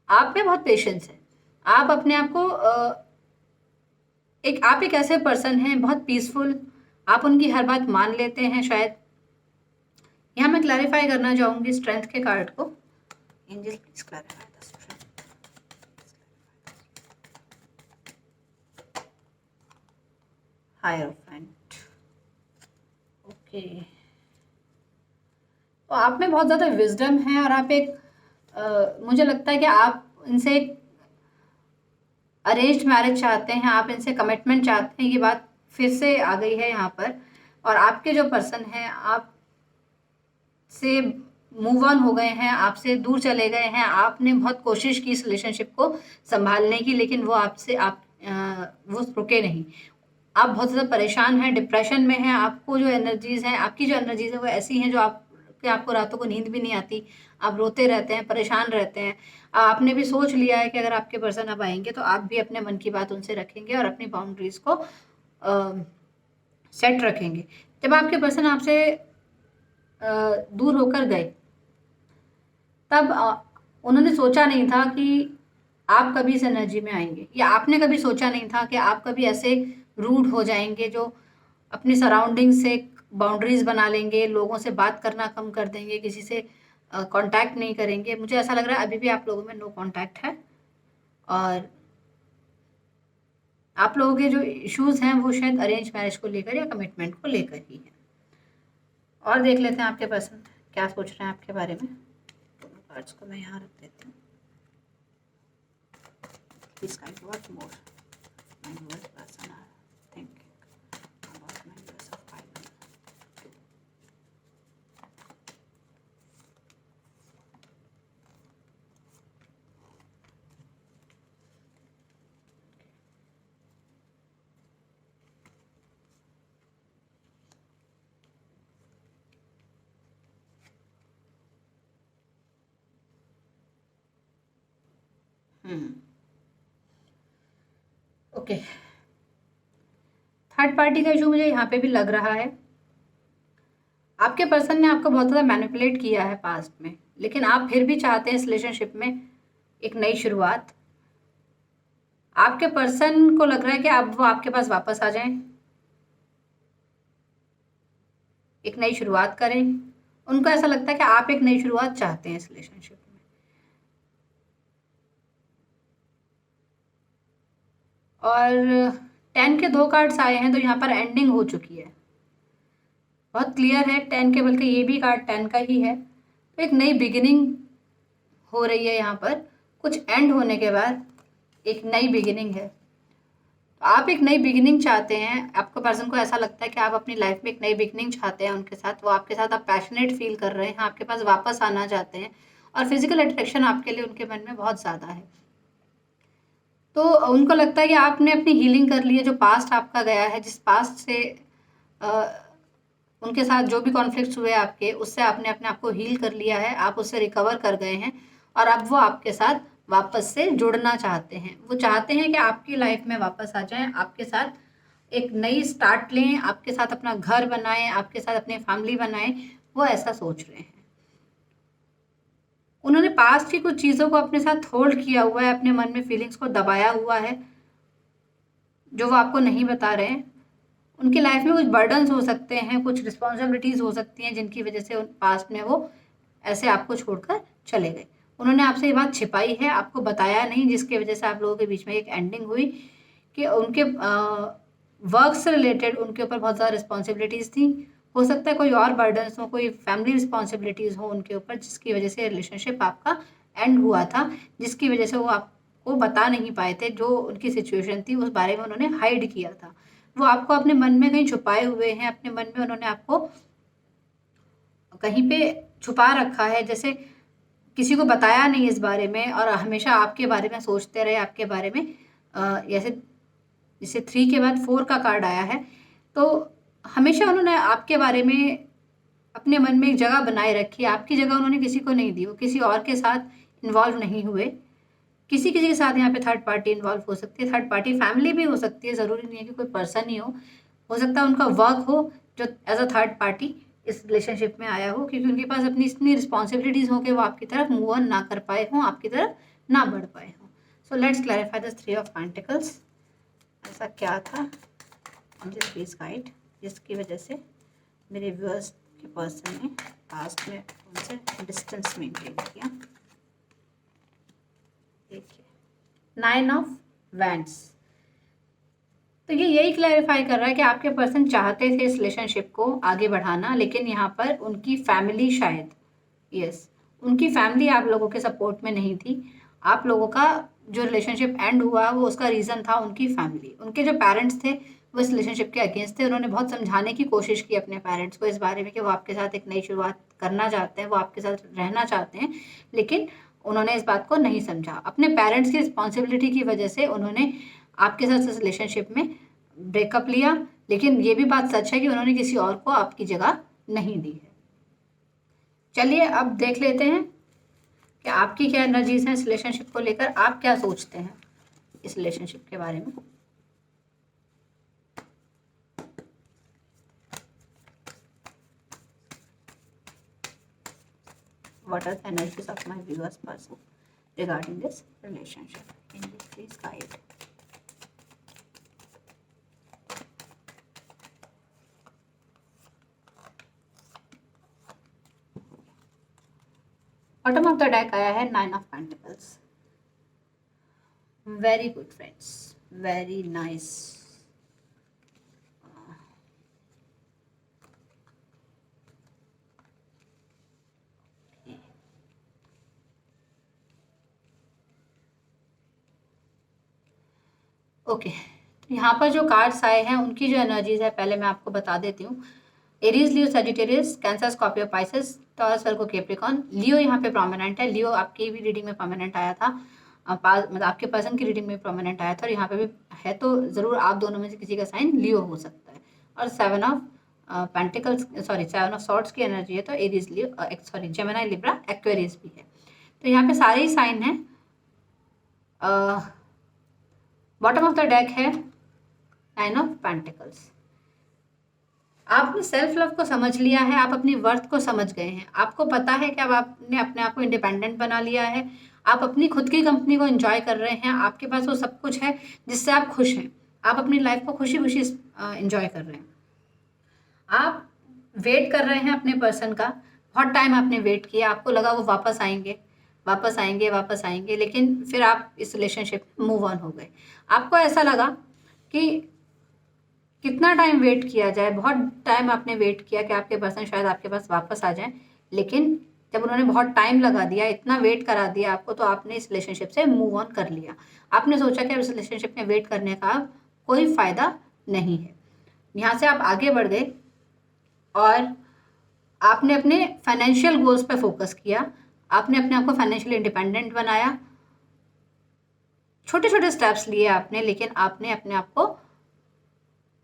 आप में बहुत पेशेंस है। आप अपने आप को आप एक ऐसे पर्सन हैं बहुत पीसफुल, आप उनकी हर बात मान लेते हैं शायद। यहाँ मैं क्लैरिफाई करना चाहूँगी स्ट्रेंथ के कार्ड को। Angel please clarify the strength. Hierophant, okay. तो आप में बहुत ज़्यादा विजडम है और आप एक मुझे लगता है कि आप इनसे एक अरेंज्ड मैरिज चाहते हैं, आप इनसे कमिटमेंट चाहते हैं, ये बात फिर से आ गई है यहाँ पर। और आपके जो पर्सन हैं आप से मूव ऑन हो गए हैं, आपसे दूर चले गए हैं। आपने बहुत कोशिश की इस रिलेशनशिप को संभालने की, लेकिन वो वो रुके नहीं। आप बहुत ज़्यादा परेशान हैं, डिप्रेशन में हैं। आपको जो एनर्जीज़ हैं, आपकी जो एनर्जीज़ है वो ऐसी हैं जो आपको रातों को नींद भी नहीं आती, आप रोते रहते हैं, परेशान रहते हैं। आपने भी सोच लिया है कि अगर आपके पर्सन अब आएंगे तो आप भी अपने मन की बात उनसे रखेंगे और अपनी बाउंड्रीज़ को सेट रखेंगे। जब आपके पर्सन आपसे दूर होकर गए तब उन्होंने सोचा नहीं था कि आप कभी इस एनर्जी में आएंगे, या आपने कभी सोचा नहीं था कि आप कभी ऐसे रूड हो जाएंगे जो अपनी सराउंडिंग से बाउंड्रीज बना लेंगे, लोगों से बात करना कम कर देंगे, किसी से कांटेक्ट नहीं करेंगे। मुझे ऐसा लग रहा है अभी भी आप लोगों में नो कांटेक्ट है और आप लोगों के जो इश्यूज हैं वो शायद अरेंज मैरिज को लेकर या कमिटमेंट को लेकर ही है। और देख लेते हैं आपके पर्सन क्या सोच रहे हैं आपके बारे में। दोनों कार्ड्स को मैं यहाँ रख देती हूँ। Please guide what more my viewers person are thinking about my viewers of Bible. Okay, third party का इशू मुझे यहाँ पे भी लग रहा है। आपके पर्सन ने आपको बहुत ज़्यादा मैनिपुलेट किया है पास्ट में, लेकिन आप फिर भी चाहते हैं इस रिलेशनशिप में एक नई शुरुआत। आपके पर्सन को लग रहा है कि अब वो आपके पास वापस आ जाएं, एक नई शुरुआत करें। उनको ऐसा लगता है कि आप एक नई शुरुआत चाहते हैं इस रिलेशनशिप में। और 10 के 2 कार्ड्स आए हैं तो यहाँ पर एंडिंग हो चुकी है, बहुत क्लियर है 10 के, बल्कि ये भी कार्ड 10 का ही है। तो एक नई बिगिनिंग हो रही है यहाँ पर, कुछ एंड होने के बाद एक नई बिगिनिंग है। तो आप एक नई बिगिनिंग चाहते हैं, आपके पर्सन को ऐसा लगता है कि आप अपनी लाइफ में एक नई बिगिनिंग चाहते हैं उनके साथ। वो आपके साथ आप पैशनेट फील कर रहे हैं, आपके पास वापस आना चाहते हैं और फिजिकल अट्रैक्शन आपके लिए उनके मन में बहुत ज़्यादा है। तो उनको लगता है कि आपने अपनी हीलिंग कर ली है, जो पास्ट आपका गया है, जिस पास्ट से उनके साथ जो भी कॉन्फ्लिक्ट्स हुए आपके, उससे आपने अपने आप को हील कर लिया है, आप उससे रिकवर कर गए हैं और अब वो आपके साथ वापस से जुड़ना चाहते हैं। वो चाहते हैं कि आपकी लाइफ में वापस आ जाएं, आपके साथ एक नई स्टार्ट लें, आपके साथ अपना घर बनाएं, आपके साथ अपनी फैमिली बनाएं। वो ऐसा सोच रहे हैं। उन्होंने पास्ट की कुछ चीज़ों को अपने साथ होल्ड किया हुआ है, अपने मन में फीलिंग्स को दबाया हुआ है जो वो आपको नहीं बता रहे हैं। उनकी लाइफ में कुछ बर्डन्स हो सकते हैं, कुछ रिस्पॉन्सिबिलिटीज़ हो सकती हैं जिनकी वजह से पास्ट में वो ऐसे आपको छोड़कर चले गए। उन्होंने आपसे ये बात छिपाई है, आपको बताया नहीं, जिसकी वजह से आप लोगों के बीच में एक एंडिंग हुई कि उनके वर्क से रिलेटेड उनके ऊपर बहुत ज़्यादा रिस्पॉन्सिबिलिटीज़ थी। हो सकता है कोई और बर्डन्स हो, कोई फैमिली रिस्पॉन्सिबिलिटीज़ हो उनके ऊपर, जिसकी वजह से रिलेशनशिप आपका एंड हुआ था, जिसकी वजह से वो आपको बता नहीं पाए थे। जो उनकी सिचुएशन थी उस बारे में उन्होंने हाइड किया था। वो आपको अपने मन में कहीं छुपाए हुए हैं, अपने मन में उन्होंने आपको कहीं पे छुपा रखा है, जैसे किसी को बताया नहीं इस बारे में और हमेशा आपके बारे में सोचते रहे, आपके बारे में जैसे 3 के बाद 4 का कार्ड आया है, तो हमेशा उन्होंने आपके बारे में अपने मन में एक जगह बनाए रखी है। आपकी जगह उन्होंने किसी को नहीं दी, वो किसी और के साथ इन्वॉल्व नहीं हुए। किसी के साथ यहाँ पे थर्ड पार्टी इन्वॉल्व हो सकती है, थर्ड पार्टी फैमिली भी हो सकती है, ज़रूरी नहीं है कि कोई पर्सन ही हो सकता है उनका वर्क हो जो एज अ थर्ड पार्टी इस रिलेशनशिप में आया हो, क्योंकि उनके पास अपनी इतनी रिस्पॉन्सिबिलिटीज़ हो कि वो आपकी तरफ मूव ऑन ना कर पाए हों, आपकी तरफ ना बढ़ पाए हों। So let's clarify this 3 of pentacles. ऐसा क्या था दिस प्लीज गाइड जिसकी वजह से मेरे व्यूअर्स के पर्सन ने पास्ट में उनसे डिस्टेंस मेंटेन किया। देखिए 9 ऑफ वैंड्स, तो ये यही क्लैरिफाई कर रहा है कि आपके पर्सन चाहते थे इस रिलेशनशिप को आगे बढ़ाना, लेकिन यहाँ पर उनकी फैमिली शायद उनकी फैमिली आप लोगों के सपोर्ट में नहीं थी। आप लोगों का जो रिलेशनशिप एंड हुआ वो उसका रीज़न था उनकी फैमिली। उनके जो पेरेंट्स थे वो इस रिलेशनशिप के अगेंस्ट थे। उन्होंने बहुत समझाने की कोशिश की अपने पेरेंट्स को इस बारे में कि वो आपके साथ एक नई शुरुआत करना चाहते हैं, वो आपके साथ रहना चाहते हैं, लेकिन उन्होंने इस बात को नहीं समझा। अपने पेरेंट्स की रिस्पॉन्सिबिलिटी की वजह से उन्होंने आपके साथ इस रिलेशनशिप में ब्रेकअप लिया, लेकिन ये भी बात सच है कि उन्होंने किसी और को आपकी जगह नहीं दी है। चलिए अब देख लेते हैं कि आपकी क्या एनर्जीज हैं इस रिलेशनशिप को लेकर, आप क्या सोचते हैं इस रिलेशनशिप के बारे में। What are the energies of my viewers person regarding this relationship? Can you please guide? Bottom of the deck आया है 9 of pentacles. Very good friends, very nice. Okay, तो यहाँ पर जो कार्ड्स आए हैं उनकी जो एनर्जीज है पहले मैं आपको बता देती हूँ। Aries, Leo, Sagittarius, Cancer, Scorpio, Pisces, Taurus, Virgo, Capricorn. Leo यहाँ पे प्रोमिनेंट है। लियो आपकी भी रीडिंग में प्रोमिनेंट आया था, मतलब आपके पर्सन की रीडिंग में प्रोमिनेंट आया था और यहाँ पे भी है, तो ज़रूर आप दोनों में से किसी का साइन लियो हो सकता है। और 7 ऑफ पेंटिकल्स, 7 ऑफ सॉर्ड्स की एनर्जी है, तो एरीज, लियो, जेमिनी, लिब्रा, एक्वेरियस भी है। तो यहाँ पे सारे ही साइन हैं। बॉटम ऑफ द डेक है 9 ऑफ पेंटिकल्स। आपने सेल्फ लव को समझ लिया है, आप अपनी वर्थ को समझ गए हैं। आपको पता है कि अब आपने अपने आप को इंडिपेंडेंट बना लिया है, आप अपनी खुद की कंपनी को एंजॉय कर रहे हैं, आपके पास वो सब कुछ है जिससे आप खुश हैं। आप अपनी लाइफ को खुशी खुशी एंजॉय कर रहे हैं। आप वेट कर रहे हैं अपने पर्सन का, बहुत टाइम आपने वेट किया, आपको लगा वो वापस आएंगे वापस आएंगे वापस आएंगे, लेकिन फिर आप इस रिलेशनशिप में मूव ऑन हो गए। आपको ऐसा लगा कि कितना टाइम वेट किया जाए, बहुत टाइम आपने वेट किया कि आपके पर्सन शायद आपके पास वापस आ जाए, लेकिन जब उन्होंने बहुत टाइम लगा दिया, इतना वेट करा दिया आपको, तो आपने इस रिलेशनशिप से मूव ऑन कर लिया। आपने सोचा कि इस रिलेशनशिप में वेट करने का कोई फ़ायदा नहीं है। यहाँ से आप आगे बढ़ गए और आपने अपने फाइनेंशियल गोल्स पे फोकस किया, आपने अपने आप को फाइनेंशियली इंडिपेंडेंट बनाया, छोटे छोटे स्टेप्स लिए आपने, लेकिन आपने अपने आप को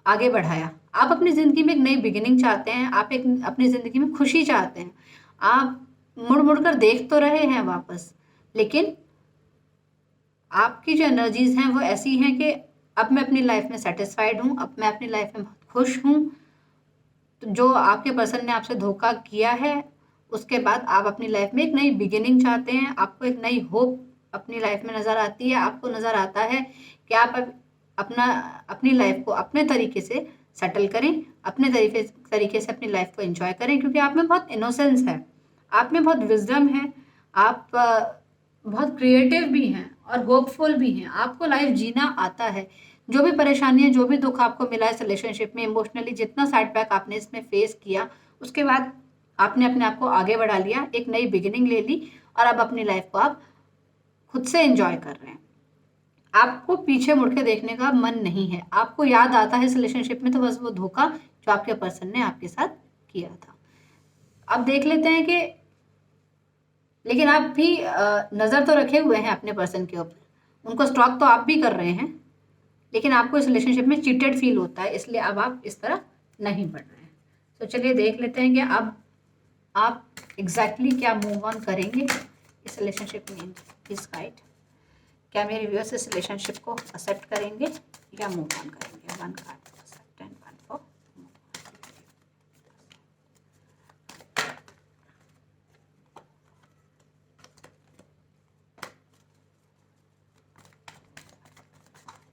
आगे बढ़ाया। आप अपनी ज़िंदगी में एक नई बिगिनिंग चाहते हैं, आप एक अपनी ज़िंदगी में खुशी चाहते हैं। आप मुड़ मुड़ कर देख तो रहे हैं वापस, लेकिन आपकी जो एनर्जीज़ हैं वो ऐसी हैं कि अब मैं अपनी लाइफ में सेटिस्फाइड हूँ, अब मैं अपनी लाइफ में बहुत खुश हूँ। तो जो आपके पर्सन ने आपसे धोखा किया है, उसके बाद आप अपनी लाइफ में एक नई बिगिनिंग चाहते हैं, आपको एक नई होप अपनी लाइफ में नज़र आती है। आपको नज़र आता है कि आप अब अपनी लाइफ को अपने तरीके से सेटल करें, अपने तरीके से अपनी लाइफ को एंजॉय करें, क्योंकि आप में बहुत इनोसेंस है, आप में बहुत विजडम है, आप बहुत क्रिएटिव भी हैं और होपफुल भी हैं, आपको लाइफ जीना आता है। जो भी परेशानियां, जो भी दुख आपको मिला इस रिलेशनशिप में, इमोशनली जितना सेटबैक आपने इसमें फेस किया, उसके बाद आपने अपने आप को आगे बढ़ा लिया, एक नई बिगिनिंग ले ली और अब अपनी लाइफ को आप खुद से एंजॉय कर रहे हैं। आपको पीछे मुड़ के देखने का मन नहीं है, आपको याद आता है इस रिलेशनशिप में तो बस वो धोखा जो आपके पर्सन ने आपके साथ किया था। अब देख लेते हैं कि लेकिन आप भी नज़र तो रखे हुए हैं अपने पर्सन के ऊपर, उनको स्टॉक तो आप भी कर रहे हैं, लेकिन आपको इस रिलेशनशिप में चीटेड फील होता है, इसलिए अब आप इस तरह नहीं बढ़ रहे हैं। तो चलिए देख लेते हैं कि अब आप एग्जैक्टली क्या मूव ऑन करेंगे इस रिलेशनशिप में। प्लीज गाइड, क्या मेरे व्यूअर्स इस रिलेशनशिप को एक्सेप्ट करेंगे या मूव ऑन करेंगे। One card for accept and one for move on.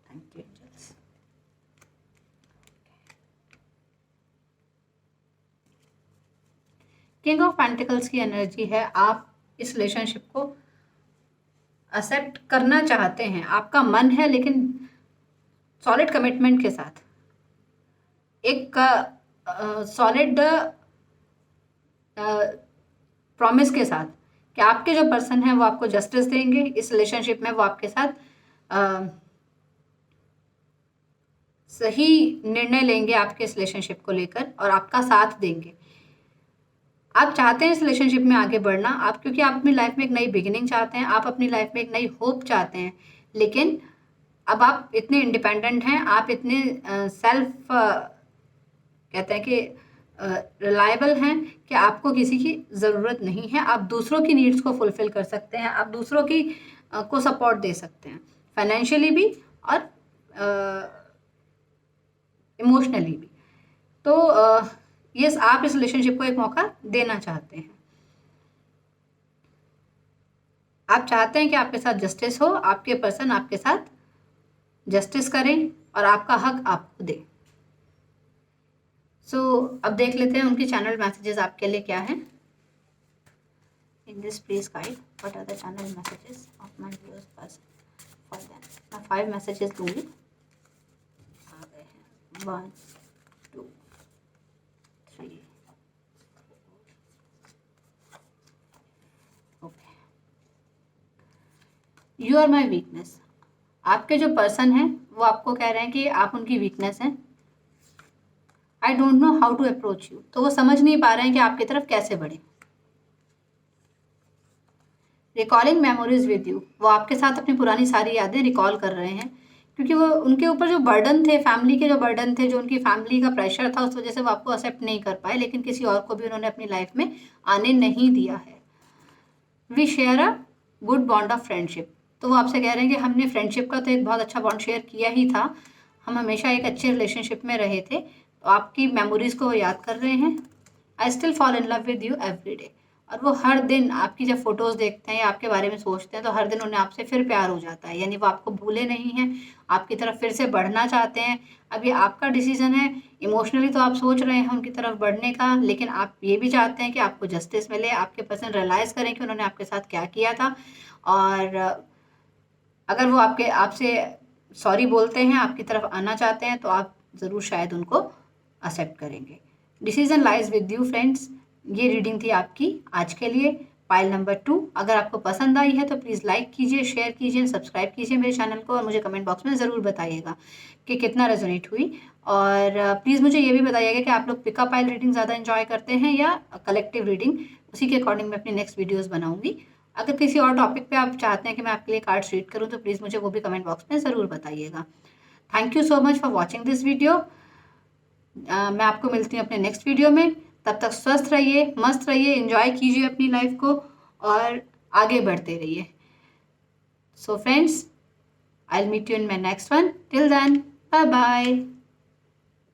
Thank you angels. King of pentacles की एनर्जी है, आप इस रिलेशनशिप को एक्सेप्ट करना चाहते हैं, आपका मन है, लेकिन सॉलिड कमिटमेंट के साथ, एक सॉलिड प्रॉमिस के साथ कि आपके जो पर्सन है वो आपको जस्टिस देंगे इस रिलेशनशिप में, वो आपके साथ सही निर्णय लेंगे आपके इस रिलेशनशिप को लेकर और आपका साथ देंगे। आप चाहते हैं इस रिलेशनशिप में आगे बढ़ना, आप क्योंकि आप अपनी लाइफ में एक नई बिगिनिंग चाहते हैं, आप अपनी लाइफ में एक नई होप चाहते हैं, लेकिन अब आप इतने इंडिपेंडेंट हैं, आप इतने सेल्फ कहते हैं कि रिलायबल हैं कि आपको किसी की ज़रूरत नहीं है, आप दूसरों की नीड्स को फुलफ़िल कर सकते हैं, आप दूसरों की को सपोर्ट दे सकते हैं, फाइनेंशियली भी और इमोशनली भी। तो यस, आप इस रिलेशनशिप को एक मौका देना चाहते हैं, आप चाहते हैं कि आपके साथ जस्टिस हो, आपके पर्सन आपके साथ जस्टिस करें और आपका हक आपको दे। सो अब देख लेते हैं उनकी चैनल मैसेजेस आपके लिए क्या है। In this please guide what are the channel messages of my viewers person for them. मैं 5 मैसेजेस दूंगी। आ गए हैं 1 2 3 okay. You are my weakness, आपके जो पर्सन हैं वो आपको कह रहे हैं कि आप उनकी वीकनेस हैं। I don't know how to approach you, तो वो समझ नहीं पा रहे हैं कि आपकी तरफ कैसे बढ़े। रिकॉलिंग मेमोरीज विद यू, वो आपके साथ अपनी पुरानी सारी यादें रिकॉल कर रहे हैं, क्योंकि वो उनके ऊपर जो बर्डन थे, फैमिली के जो बर्डन थे, जो उनकी फैमिली का प्रेशर था, उस वजह से वो आपको एक्सेप्ट नहीं कर पाए, लेकिन किसी और को भी उन्होंने अपनी लाइफ में आने नहीं दिया है। We share a good bond of friendship, तो वो आपसे कह रहे हैं कि हमने फ्रेंडशिप का तो एक बहुत अच्छा बॉन्ड शेयर किया ही था, हम हमेशा एक अच्छे रिलेशनशिप में रहे थे, तो आपकी मेमोरीज़ को वो याद कर रहे हैं। I still fall in love with you every day, और वो हर दिन आपकी जब फोटोज़ देखते हैं या आपके बारे में सोचते हैं तो हर दिन उन्हें आपसे फिर प्यार हो जाता है, यानी वो आपको भूले नहीं हैं, आपकी तरफ फिर से बढ़ना चाहते हैं। अब ये आपका डिसीज़न है, इमोशनली तो आप सोच रहे हैं उनकी तरफ बढ़ने का, लेकिन आप ये भी चाहते हैं कि आपको जस्टिस मिले, आपके पर्सन रियलाइज़ करें कि उन्होंने आपके साथ क्या किया था, और अगर वो आपसे सॉरी बोलते हैं, आपकी तरफ आना चाहते हैं, तो आप ज़रूर शायद उनको एक्सेप्ट करेंगे। Decision lies with you friends. ये रीडिंग थी आपकी आज के लिए, पाइल नंबर 2। अगर आपको पसंद आई है तो प्लीज़ लाइक कीजिए, शेयर कीजिए, सब्सक्राइब कीजिए मेरे चैनल को, और मुझे कमेंट बॉक्स में ज़रूर बताइएगा कि कितना रेजोनेट हुई। और प्लीज़ मुझे ये भी बताइएगा कि आप लोग पिकअप पाइल रीडिंग ज़्यादा एंजॉय करते हैं या कलेक्टिव रीडिंग। उसी के अकॉर्डिंग मैं अपनी नेक्स्ट वीडियोज़ बनाऊँगी। अगर किसी और टॉपिक पे आप चाहते हैं कि मैं आपके लिए कार्ड्स रीड करूँ तो प्लीज़ मुझे वो भी कमेंट बॉक्स में ज़रूर बताइएगा। Thank you so much for watching this video. मैं आपको मिलती हूँ अपने नेक्स्ट वीडियो में। तब तक स्वस्थ रहिए, मस्त रहिए, एंजॉय कीजिए अपनी लाइफ को और आगे बढ़ते रहिए। So friends, I will meet you in my next one. Till then, bye bye.